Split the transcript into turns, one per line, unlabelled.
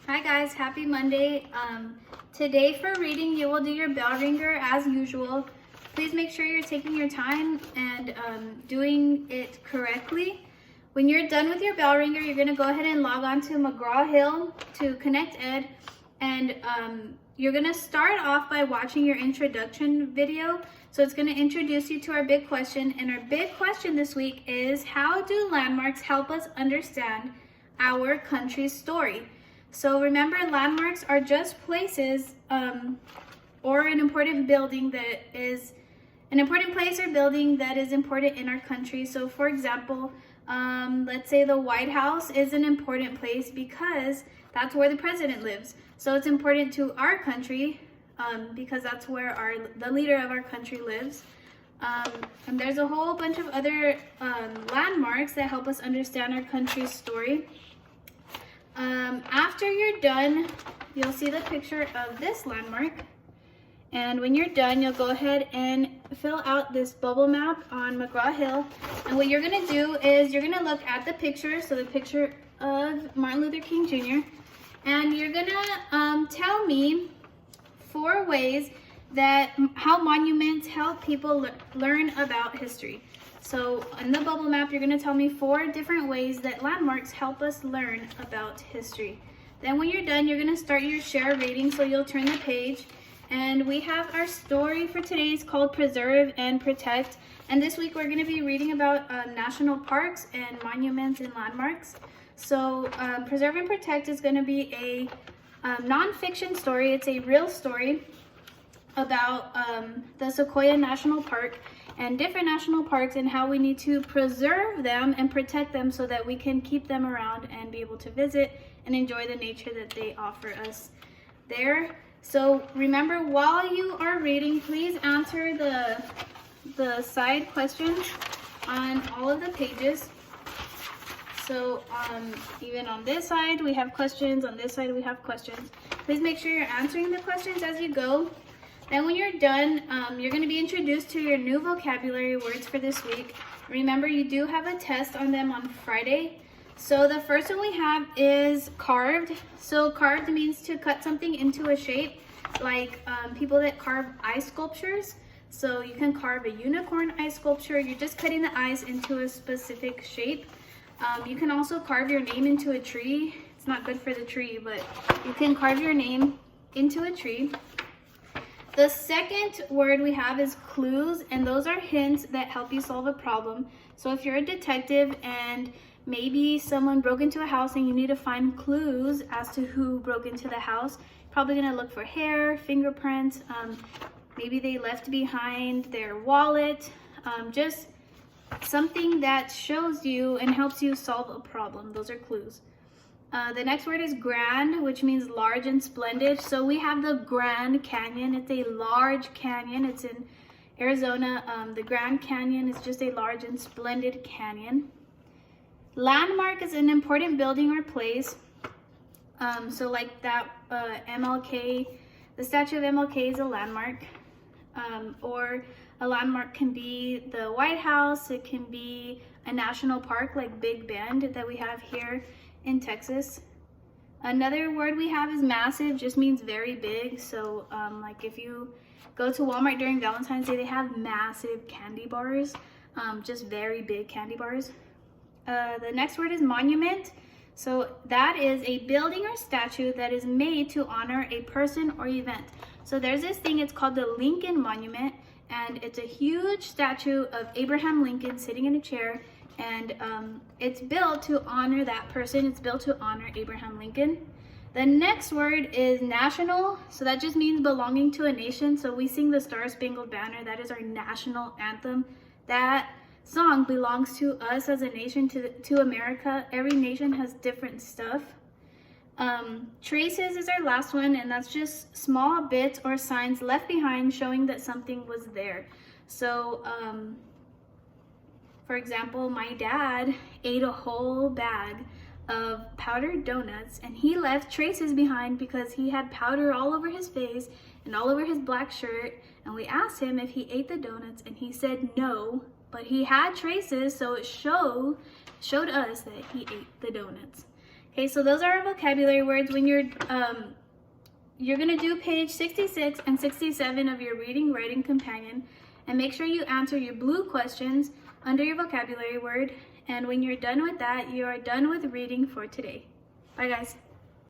Hi guys, happy Monday. Today for reading, you will do your bell ringer as usual. Please make sure you're taking your time and doing it correctly. When you're done with your bell ringer, you're gonna go ahead and log on to McGraw-Hill to Connect Ed, and you're gonna start off by watching your introduction video. So it's gonna introduce you to our big question, and our big question this week is, how do landmarks help us understand our country's story? So remember, landmarks are just places or an important building that is an important place or building that is important in our country. So for example, let's say the White House is an important place because that's where the president lives. So it's important to our country because that's where the leader of our country lives. And there's a whole bunch of other landmarks that help us understand our country's story. After you're done, you'll see the picture of this landmark. And when you're done, you'll go ahead and fill out this bubble map on McGraw-Hill. And what you're gonna do is you're gonna look at the picture, so the picture of Martin Luther King Jr. And you're gonna tell me 4 ways that how monuments help people learn about history. So in the bubble map, you're gonna tell me 4 different ways that landmarks help us learn about history. Then when you're done, you're gonna start your share reading, so you'll turn the page. And we have our story for today. It's called Preserve and Protect. And this week we're gonna be reading about national parks and monuments and landmarks. So Preserve and Protect is gonna be a nonfiction story. It's a real story about the Sequoia National Park and different national parks and how we need to preserve them and protect them so that we can keep them around and be able to visit and enjoy the nature that they offer us there. So remember, while you are reading, please answer the side questions on all of the pages. So even on this side we have questions, on this side we have questions. Please make sure you're answering the questions as you go. Then when you're done, you're going to be introduced to your new vocabulary words for this week. Remember, you do have a test on them on Friday. So the first one we have is carved. So carved means to cut something into a shape, like people that carve ice sculptures. So you can carve a unicorn ice sculpture. You're just cutting the ice into a specific shape. You can also carve your name into a tree. It's not good for the tree, but you can carve your name into a tree. The second word we have is clues, and those are hints that help you solve a problem. So if you're a detective and maybe someone broke into a house and you need to find clues as to who broke into the house, you're probably gonna look for hair, fingerprints, maybe they left behind their wallet, just something that shows you and helps you solve a problem. Those are clues. The next word is grand, which means large and splendid. So we have the Grand Canyon. It's a large canyon. It's in Arizona. The Grand Canyon is just a large and splendid canyon. Landmark is an important building or place. So like that MLK, the statue of MLK is a landmark. Or a landmark can be the White House. It can be a national park like Big Bend that we have here in Texas. Another word we have is massive, just means very big. So like if you go to Walmart during Valentine's Day, they have massive candy bars, just very big candy bars. The next word is monument. So that is a building or statue that is made to honor a person or event. So there's this thing, it's called the Lincoln Monument, and it's a huge statue of Abraham Lincoln sitting in a chair. And it's built to honor that person. It's built to honor Abraham Lincoln. The next word is national. So that just means belonging to a nation. So we sing the Star Spangled Banner. That is our national anthem. That song belongs to us as a nation, to America. Every nation has different stuff. Traces is our last one, and that's just small bits or signs left behind showing that something was there. So for example, my dad ate a whole bag of powdered donuts, and he left traces behind because he had powder all over his face and all over his black shirt. And we asked him if he ate the donuts, and he said no, but he had traces, so it showed us that he ate the donuts. Okay, so those are our vocabulary words. When you're gonna do page 66 and 67 of your reading writing companion, and make sure you answer your blue questions under your vocabulary word. And when you're done with that, you are done with reading for today. Bye guys.